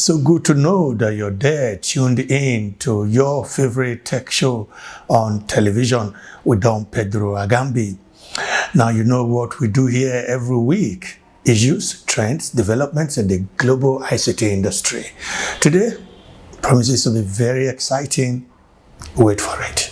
so good to know that you're there, tuned in to your favorite tech show on television with Don Pedro Agambi. Now, you know what we do here every week: issues, trends, developments in the global ICT industry. Today promises to be very exciting. Wait for it.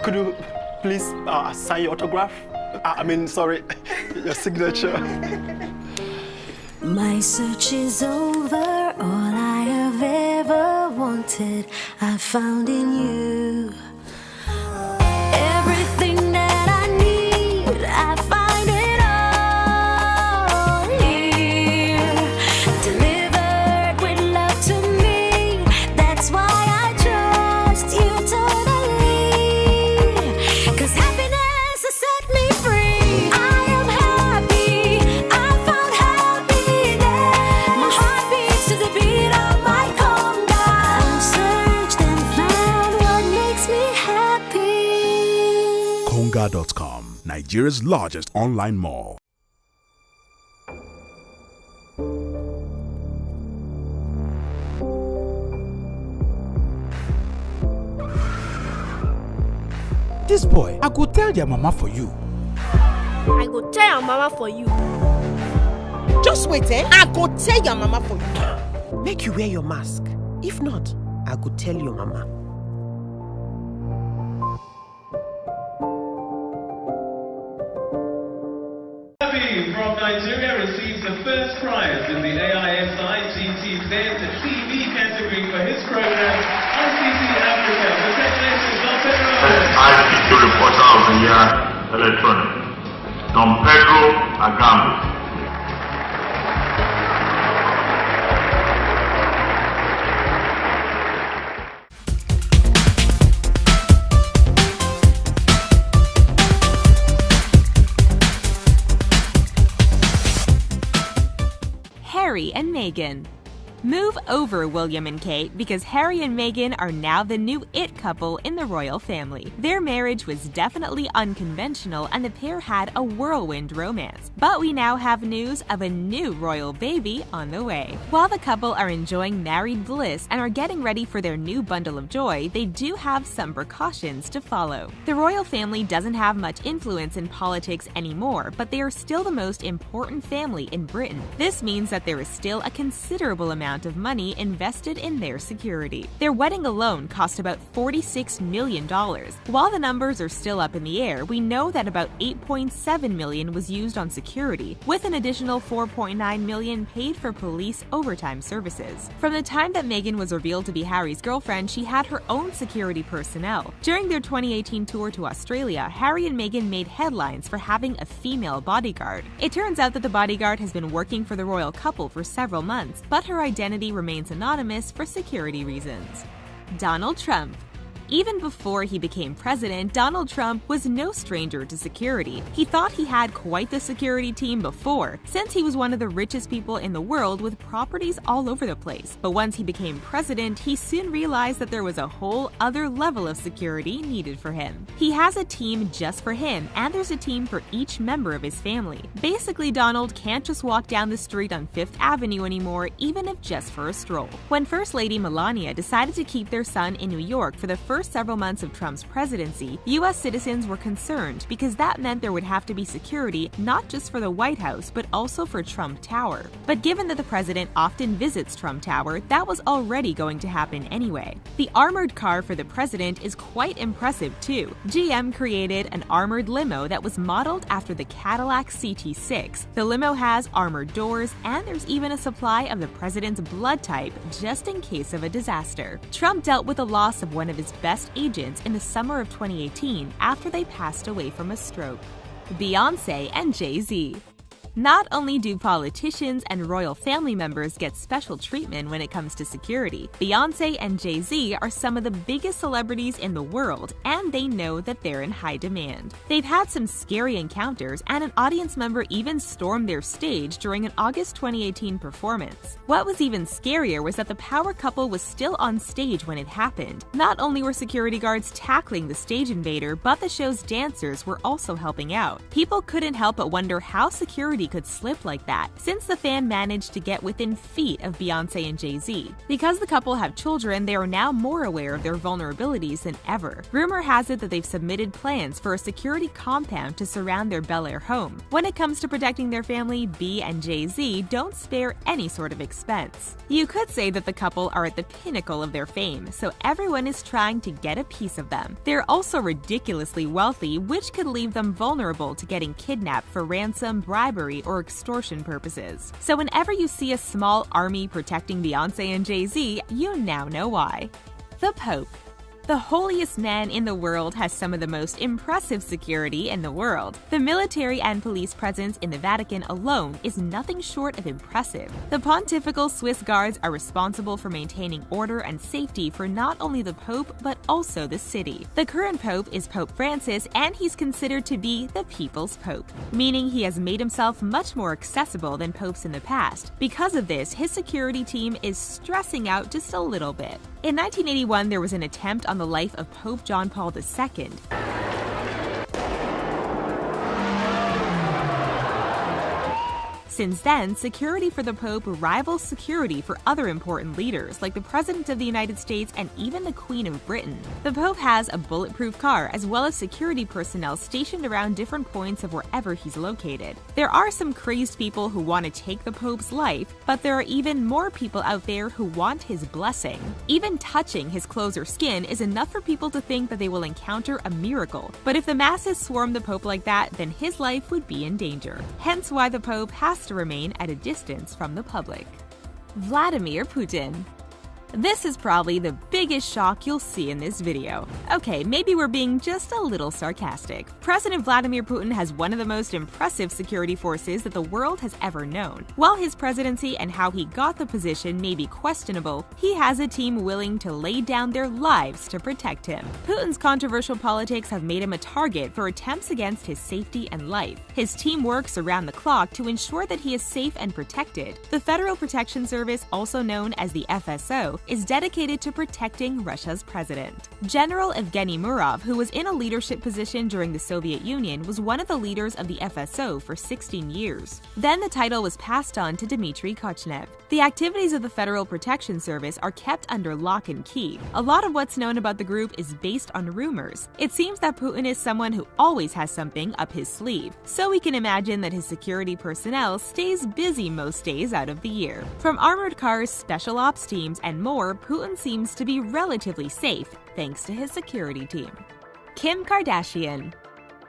Could you please sign your autograph? Your signature. My search is over. All I have ever wanted, I found in you. Everything that I need, I find it all here. Delivered with love to me. That's why I trust you totally. 'Cause happiness has set me free. I am happy. I found happiness. My heart beats to the beat of my conga. I've searched and found what makes me happy. Conga.com, Nigeria's largest online mall. This boy, I go tell your mama for you. I go tell your mama for you. Just wait, I go tell your mama for you. Make you wear your mask. If not, I go tell your mama. From Nigeria receives the first prize in the AISI TechTV category for his program ICT Africa. The Tech Nation's Don Pedro. ICT reporter of the year, electronic. Don Pedro Agambi. Harry and Meghan. Move over, William and Kate, because Harry and Meghan are now the new it couple in the royal family. Their marriage was definitely unconventional and the pair had a whirlwind romance. But we now have news of a new royal baby on the way. While the couple are enjoying married bliss and are getting ready for their new bundle of joy, they do have some precautions to follow. The royal family doesn't have much influence in politics anymore, but they are still the most important family in Britain. This means that there is still a considerable amount of money invested in their security. Their wedding alone cost about $46 million. While the numbers are still up in the air, we know that about $8.7 million was used on security, with an additional $4.9 million paid for police overtime services. From the time that Meghan was revealed to be Harry's girlfriend, she had her own security personnel. During their 2018 tour to Australia, Harry and Meghan made headlines for having a female bodyguard. It turns out that the bodyguard has been working for the royal couple for several months, but her identity remains anonymous for security reasons. Donald Trump. Even before he became president, Donald Trump was no stranger to security. He thought he had quite the security team before, since he was one of the richest people in the world with properties all over the place. But once he became president, he soon realized that there was a whole other level of security needed for him. He has a team just for him, and there's a team for each member of his family. Basically, Donald can't just walk down the street on Fifth Avenue anymore, even if just for a stroll. When First Lady Melania decided to keep their son in New York for the first several months of Trump's presidency, U.S. citizens were concerned because that meant there would have to be security not just for the White House, but also for Trump Tower. But given that the president often visits Trump Tower, that was already going to happen anyway. The armored car for the president is quite impressive too. GM created an armored limo that was modeled after the Cadillac CT6. The limo has armored doors, and there's even a supply of the president's blood type just in case of a disaster. Trump dealt with the loss of one of his best agents in the summer of 2018 after they passed away from a stroke. Beyoncé and Jay-Z. Not only do politicians and royal family members get special treatment when it comes to security, Beyoncé and Jay-Z are some of the biggest celebrities in the world, and they know that they're in high demand. They've had some scary encounters, and an audience member even stormed their stage during an August 2018 performance. What was even scarier was that the power couple was still on stage when it happened. Not only were security guards tackling the stage invader, but the show's dancers were also helping out. People couldn't help but wonder how security could slip like that, since the fan managed to get within feet of Beyoncé and Jay-Z. Because the couple have children, they are now more aware of their vulnerabilities than ever. Rumor has it that they've submitted plans for a security compound to surround their Bel Air home. When it comes to protecting their family, B and Jay-Z don't spare any sort of expense. You could say that the couple are at the pinnacle of their fame, so everyone is trying to get a piece of them. They're also ridiculously wealthy, which could leave them vulnerable to getting kidnapped for ransom, bribery, or extortion purposes. So whenever you see a small army protecting Beyoncé and Jay-Z, you now know why. The Pope. The holiest man in the world has some of the most impressive security in the world. The military and police presence in the Vatican alone is nothing short of impressive. The pontifical Swiss guards are responsible for maintaining order and safety for not only the Pope, but also the city. The current Pope is Pope Francis, and he's considered to be the people's Pope, meaning he has made himself much more accessible than popes in the past. Because of this, his security team is stressing out just a little bit. In 1981, there was an attempt on the life of Pope John Paul II. Since then, security for the Pope rivals security for other important leaders, like the President of the United States and even the Queen of Britain. The Pope has a bulletproof car, as well as security personnel stationed around different points of wherever he's located. There are some crazed people who want to take the Pope's life, but there are even more people out there who want his blessing. Even touching his clothes or skin is enough for people to think that they will encounter a miracle. But if the masses swarm the Pope like that, then his life would be in danger. Hence why the Pope has to remain at a distance from the public. Vladimir Putin. This is probably the biggest shock you'll see in this video. Okay, maybe we're being just a little sarcastic. President Vladimir Putin has one of the most impressive security forces that the world has ever known. While his presidency and how he got the position may be questionable, he has a team willing to lay down their lives to protect him. Putin's controversial politics have made him a target for attempts against his safety and life. His team works around the clock to ensure that he is safe and protected. The Federal Protection Service, also known as the FSO, is dedicated to protecting Russia's president. General Evgeny Murov, who was in a leadership position during the Soviet Union, was one of the leaders of the FSO for 16 years. Then the title was passed on to Dmitry Kochnev. The activities of the Federal Protection Service are kept under lock and key. A lot of what's known about the group is based on rumors. It seems that Putin is someone who always has something up his sleeve, so we can imagine that his security personnel stays busy most days out of the year. From armored cars, special ops teams, and more, Putin seems to be relatively safe thanks to his security team. Kim Kardashian.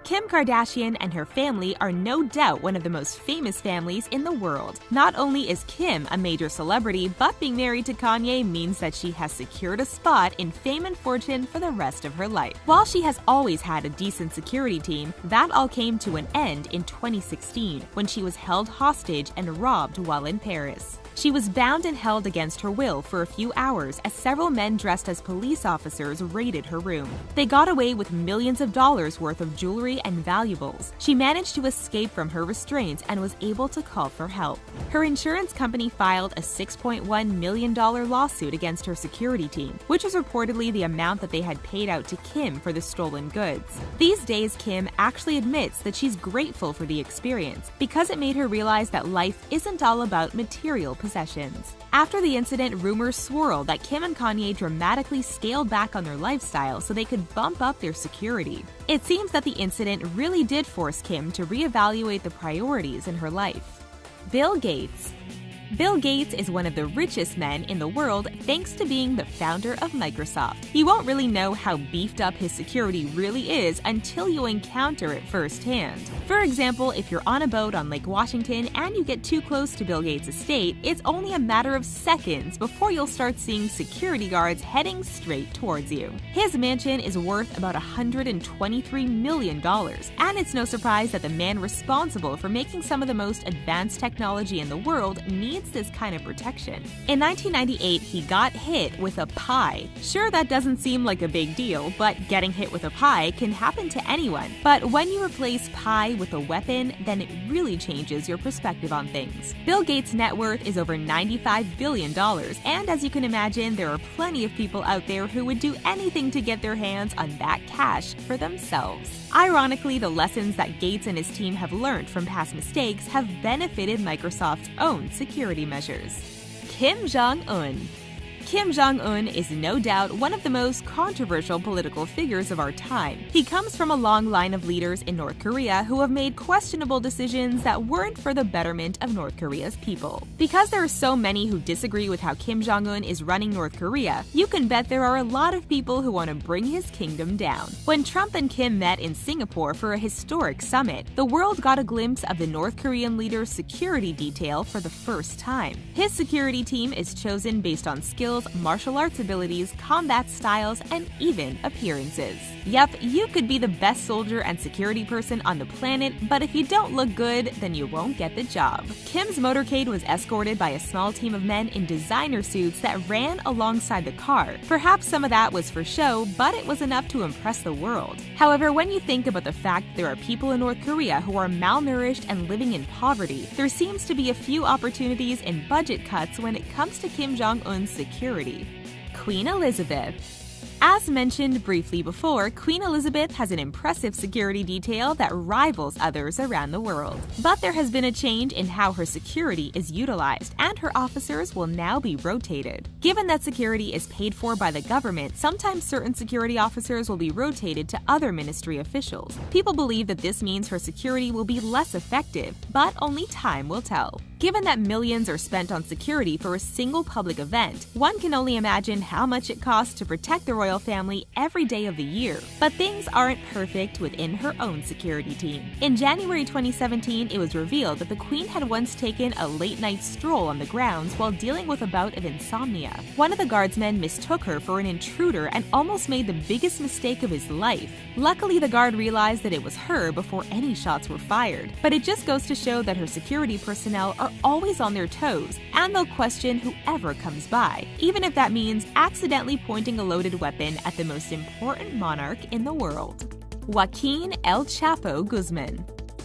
Kim Kardashian and her family are no doubt one of the most famous families in the world. Not only is Kim a major celebrity, but being married to Kanye means that she has secured a spot in fame and fortune for the rest of her life. While she has always had a decent security team, that all came to an end in 2016 when she was held hostage and robbed while in Paris. She was bound and held against her will for a few hours as several men dressed as police officers raided her room. They got away with millions of dollars worth of jewelry and valuables. She managed to escape from her restraints and was able to call for help. Her insurance company filed a $6.1 million lawsuit against her security team, which was reportedly the amount that they had paid out to Kim for the stolen goods. These days, Kim actually admits that she's grateful for the experience because it made her realize that life isn't all about material possessions. After the incident, rumors swirl that Kim and Kanye dramatically scaled back on their lifestyle so they could bump up their security. It seems that the incident really did force Kim to reevaluate the priorities in her life. Bill Gates. Bill Gates is one of the richest men in the world thanks to being the founder of Microsoft. You won't really know how beefed up his security really is until you encounter it firsthand. For example, if you're on a boat on Lake Washington and you get too close to Bill Gates' estate, it's only a matter of seconds before you'll start seeing security guards heading straight towards you. His mansion is worth about $123 million, and it's no surprise that the man responsible for making some of the most advanced technology in the world needs this kind of protection. In 1998, he got hit with a pie. Sure, that doesn't seem like a big deal, but getting hit with a pie can happen to anyone. But when you replace pie with a weapon, then it really changes your perspective on things. Bill Gates' net worth is over $95 billion, and as you can imagine, there are plenty of people out there who would do anything to get their hands on that cash for themselves. Ironically, the lessons that Gates and his team have learned from past mistakes have benefited Microsoft's own security measures. Kim Jong-un. Kim Jong-un is no doubt one of the most controversial political figures of our time. He comes from a long line of leaders in North Korea who have made questionable decisions that weren't for the betterment of North Korea's people. Because there are so many who disagree with how Kim Jong-un is running North Korea, you can bet there are a lot of people who want to bring his kingdom down. When Trump and Kim met in Singapore for a historic summit, the world got a glimpse of the North Korean leader's security detail for the first time. His security team is chosen based on skills, martial arts abilities, combat styles, and even appearances. Yep, you could be the best soldier and security person on the planet, but if you don't look good, then you won't get the job. Kim's motorcade was escorted by a small team of men in designer suits that ran alongside the car. Perhaps some of that was for show, but it was enough to impress the world. However, when you think about the fact that there are people in North Korea who are malnourished and living in poverty, there seems to be a few opportunities in budget cuts when it comes to Kim Jong-un's security. Queen Elizabeth. As mentioned briefly before, Queen Elizabeth has an impressive security detail that rivals others around the world. But there has been a change in how her security is utilized, and her officers will now be rotated. Given that security is paid for by the government, sometimes certain security officers will be rotated to other ministry officials. People believe that this means her security will be less effective, but only time will tell. Given that millions are spent on security for a single public event, one can only imagine how much it costs to protect the royal family every day of the year. But things aren't perfect within her own security team. In January 2017, it was revealed that the Queen had once taken a late-night stroll on the grounds while dealing with a bout of insomnia. One of the guardsmen mistook her for an intruder and almost made the biggest mistake of his life. Luckily, the guard realized that it was her before any shots were fired. But it just goes to show that her security personnel are always on their toes, and they'll question whoever comes by, even if that means accidentally pointing a loaded weapon at the most important monarch in the world. Joaquin El Chapo Guzman.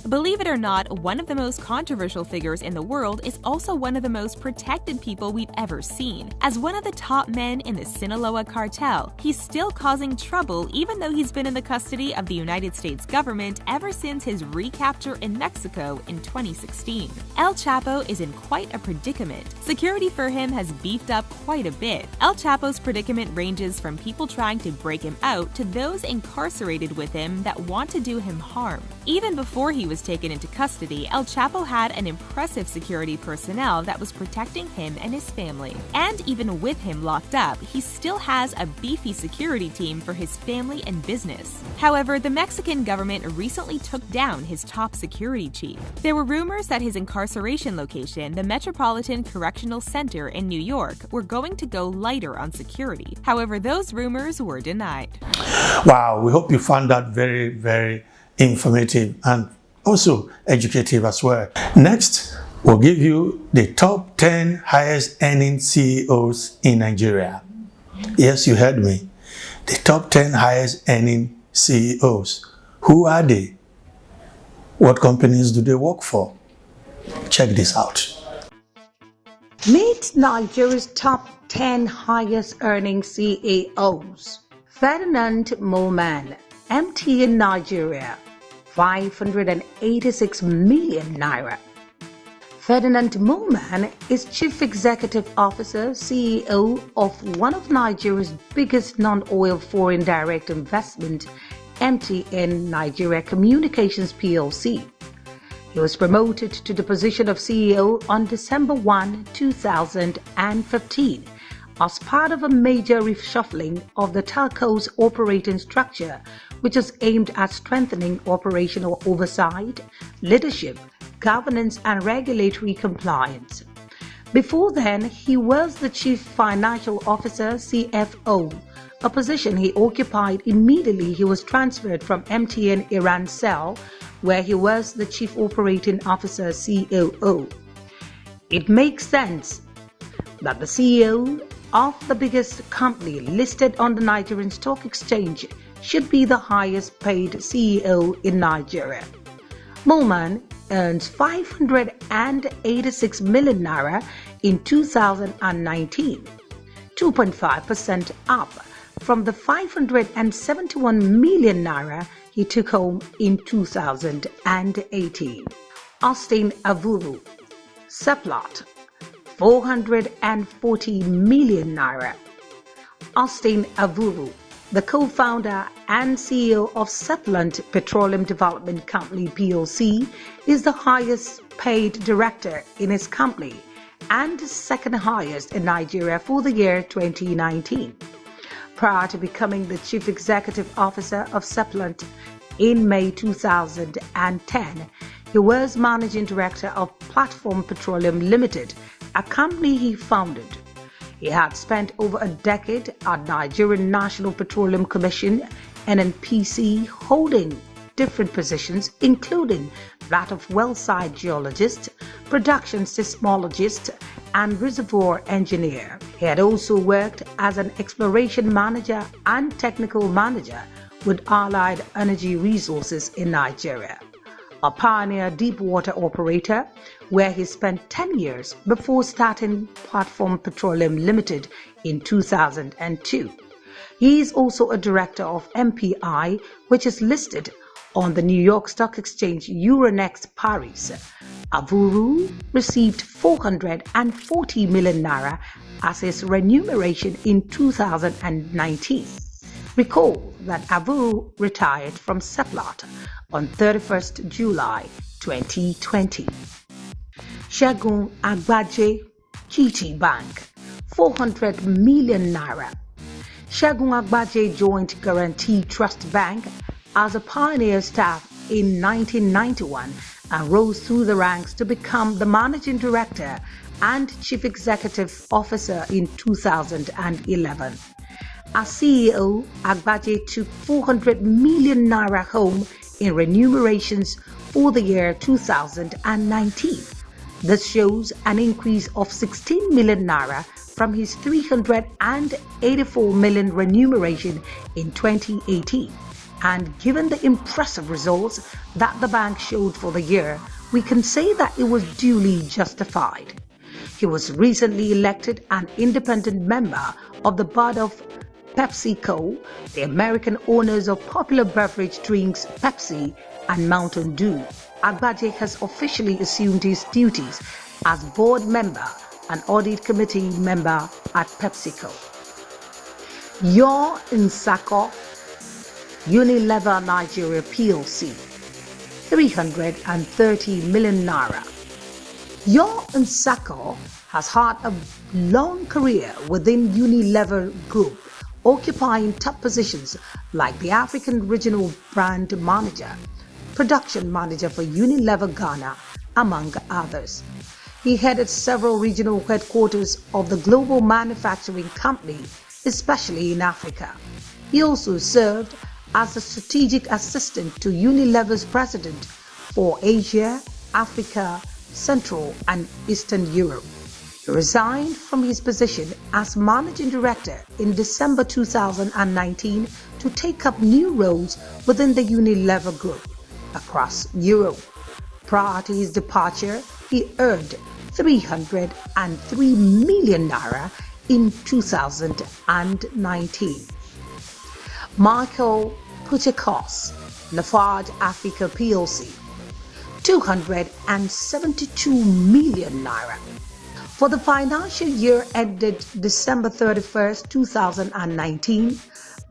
Believe it or not, one of the most controversial figures in the world is also one of the most protected people we've ever seen. As one of the top men in the Sinaloa cartel, he's still causing trouble even though he's been in the custody of the United States government ever since his recapture in Mexico in 2016. El Chapo is in quite a predicament. Security for him has beefed up quite a bit. El Chapo's predicament ranges from people trying to break him out to those incarcerated with him that want to do him harm. Even before he was taken into custody, El Chapo had an impressive security personnel that was protecting him and his family. And even with him locked up, he still has a beefy security team for his family and business. However, the Mexican government recently took down his top security chief. There were rumors that his incarceration location, the Metropolitan Correctional Center in New York, were going to go lighter on security. However, those rumors were denied. Wow, we hope you found that very, very informative and also educative as well. Next, we'll give you the top 10 highest earning CEOs in Nigeria. Yes, you heard me. The top 10 highest earning CEOs. Who are they? What companies do they work for? Check this out. Meet Nigeria's top 10 highest earning CEOs. Ferdinand Moman, MTN Nigeria, 586 million naira. Ferdinand Moman is Chief Executive Officer, CEO of one of Nigeria's biggest non-oil foreign direct investment, MTN Nigeria Communications PLC. He was promoted to the position of CEO on December 1, 2015 as part of a major reshuffling of the telco's operating structure, which is aimed at strengthening operational oversight, leadership, governance and regulatory compliance. Before then, he was the Chief Financial Officer (CFO), a position he occupied immediately he was transferred from MTN Iran Cell, where he was the Chief Operating Officer (COO). It makes sense that the CEO of the biggest company listed on the Nigerian Stock Exchange should be the highest paid CEO in Nigeria. Moolman earns 586 million naira in 2019, 2.5% up from the 571 million naira he took home in 2018. Austin Avuru, Seplat, 440 million naira. Austin Avuru, the co-founder and CEO of Seplant Petroleum Development Company PLC, is the highest paid director in his company and second highest in Nigeria for the year 2019. Prior to becoming the Chief Executive Officer of Seplant in May 2010, he was Managing Director of Platform Petroleum Limited, a company he founded. He had spent over a decade at Nigerian National Petroleum Commission (NNPC), holding different positions including that of wellsite geologist, production seismologist, and reservoir engineer. He had also worked as an exploration manager and technical manager with Allied Energy Resources in Nigeria, a pioneer deepwater operator where he spent 10 years before starting Platform Petroleum Limited in 2002. He is also a director of MPI, which is listed on the New York Stock Exchange Euronext Paris. Avuru received 440 million naira as his remuneration in 2019. Recall that Avuru retired from Seplat on 31st July 2020. Segun Agbaje, GT Bank, 400 million naira. Segun Agbaje joined Guarantee Trust Bank as a pioneer staff in 1991 and rose through the ranks to become the Managing Director and Chief Executive Officer in 2011. As CEO, Agbaje took 400 million naira home in remunerations for the year 2019. This shows an increase of 16 million naira from his 384 million remuneration in 2018. And given the impressive results that the bank showed for the year, we can say that it was duly justified. He was recently elected an independent member of the board of PepsiCo, the American owners of popular beverage drinks Pepsi and Mountain Dew. Agbaje has officially assumed his duties as board member and audit committee member at PepsiCo. Yor Nsako, Unilever Nigeria PLC, 330 million naira. Yor Nsako has had a long career within Unilever Group, occupying top positions like the African Regional Brand Manager, Production Manager for Unilever Ghana, among others. He headed several regional headquarters of the global manufacturing company, especially in Africa. He also served as a strategic assistant to Unilever's president for Asia, Africa, Central and Eastern Europe. He resigned from his position as managing director in December 2019 to take up new roles within the Unilever Group across Europe. Prior to his departure, he earned 303 million naira in 2019. Michael Putekos, Lafarge Africa PLC, 272 million naira. For the financial year ended December 31st, 2019,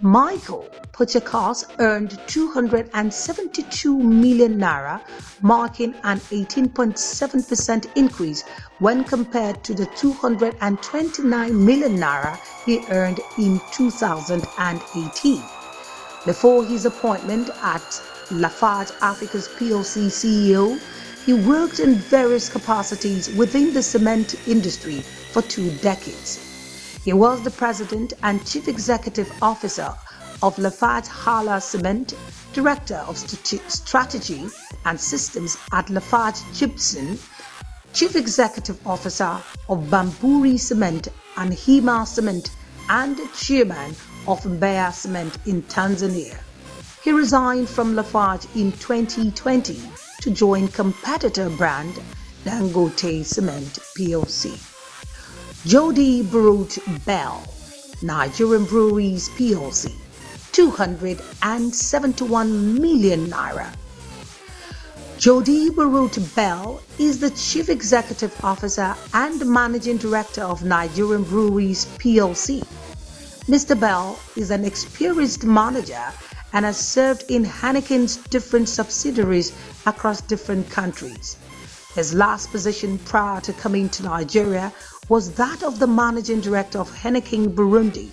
Michael Puchakas earned 272 million naira, marking an 18.7% increase when compared to the 229 million naira he earned in 2018. Before his appointment at Lafarge Africa's PLC CEO, he worked in various capacities within the cement industry for 2 decades. He was the president and chief executive officer of Lafarge Hala Cement, director of strategy and systems at Lafarge Gypsum, chief executive officer of Bamburi Cement and Hima Cement, and chairman of Mbeya Cement in Tanzania. He resigned from Lafarge in 2020 to join competitor brand Dangote Cement PLC. Jody Brute Bell, Nigerian Breweries PLC, 271 million naira. Jody Brute Bell is the Chief Executive Officer and Managing Director of Nigerian Breweries PLC. Mr. Bell is an experienced manager and has served in Heineken's different subsidiaries across different countries. His last position prior to coming to Nigeria was that of the Managing Director of Heineken Burundi.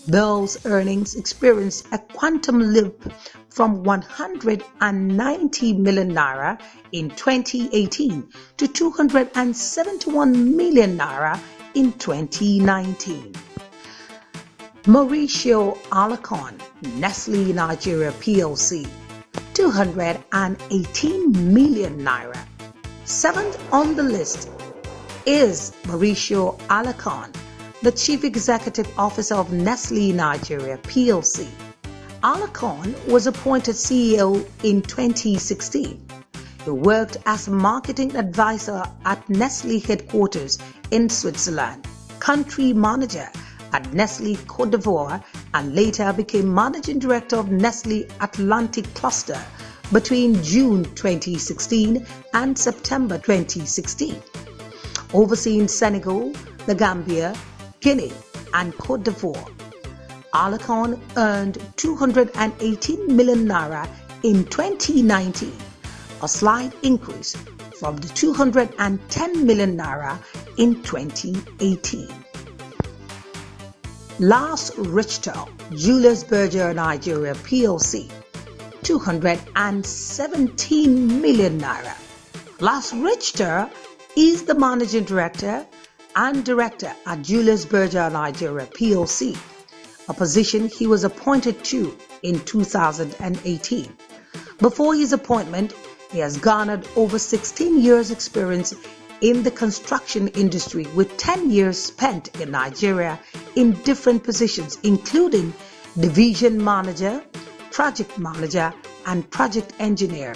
Bell's earnings experienced a quantum leap from 190 million naira in 2018 to 271 million naira in 2019. Mauricio Alarcon, Nestle Nigeria PLC, 218 million naira. Seventh on the list is Mauricio Alarcon, the Chief Executive Officer of Nestle Nigeria PLC. Alarcon was appointed CEO in 2016. He worked as marketing advisor at Nestle headquarters in Switzerland, country manager at Nestle Côte d'Ivoire, and later became managing director of Nestle Atlantic Cluster between June 2016 and September 2016, overseeing Senegal, the Gambia, Guinea, and Côte d'Ivoire. Alarcon earned 218 million naira in 2019, a slight increase from the 210 million naira in 2018. Lars Richter, Julius Berger Nigeria PLC, 217 million naira. Lars Richter is the managing director and director at Julius Berger Nigeria PLC, a position he was appointed to in 2018. Before his appointment, he has garnered over 16 years' experience in the construction industry, with 10 years spent in Nigeria in different positions, including division manager, project manager, and project engineer.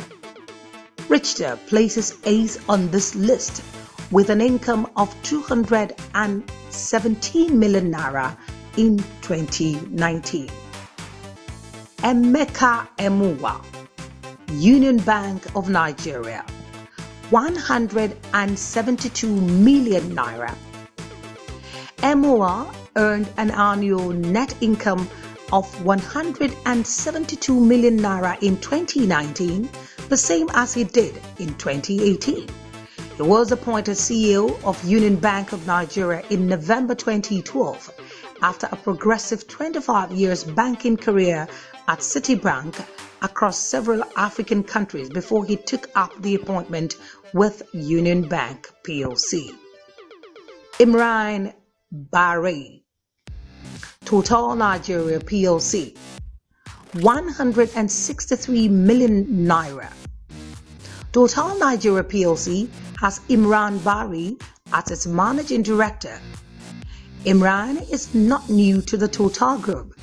Richter places 8th on this list with an income of 217 million naira in 2019. Emeka Emuwa, Union Bank of Nigeria, 172 million naira. Emuwa earned an annual net income of 172 million naira in 2019, the same as he did in 2018. He was appointed CEO of Union Bank of Nigeria in November 2012 after a progressive 25 years banking career at Citibank across several African countries before he took up the appointment with Union Bank PLC. Imran Bare, Total Nigeria PLC, 163 million naira. Total Nigeria PLC has Imran Bare as its managing director. Imran is not new to the Total Group,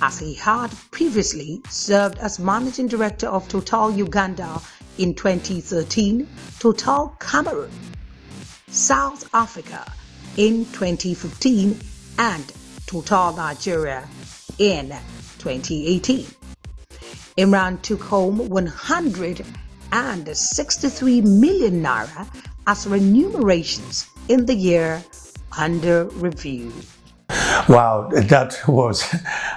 as he had previously served as managing director of Total Uganda in 2013, Total Cameroon, South Africa in 2015, and Total Nigeria in 2018. Imran took home 163 million naira as remunerations in the year under review. Wow, that was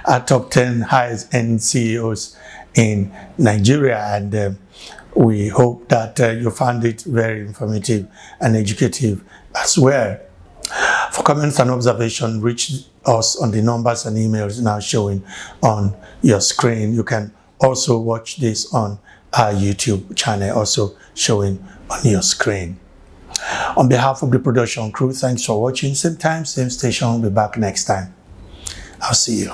our top 10 highest end CEOs in Nigeria, and we hope that you found it very informative and educative as well. For comments and observation, reach us on the numbers and emails now showing on your screen. You can also watch this on our YouTube channel, also showing on your screen. On behalf of the production crew, thanks for watching. Same time, same station. We'll be back next time. I'll see you.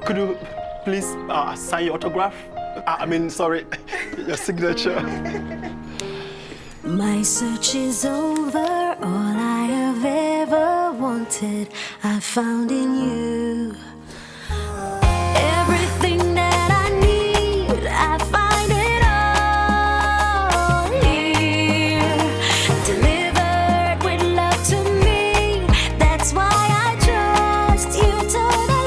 Could you please sign your autograph? Sorry, your signature. My search is over. All I have ever wanted, I found in you. Everything that I need, I find it all here. Delivered with love to me. That's why I trust you totally.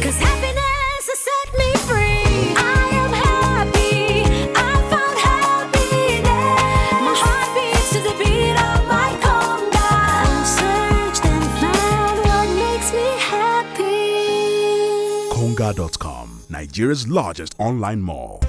'Cause happiness has set me free. I am happy. I found happiness. My heart beats to the beat of my conga. I've searched and found what makes me happy. Conga.com, Nigeria's largest online mall.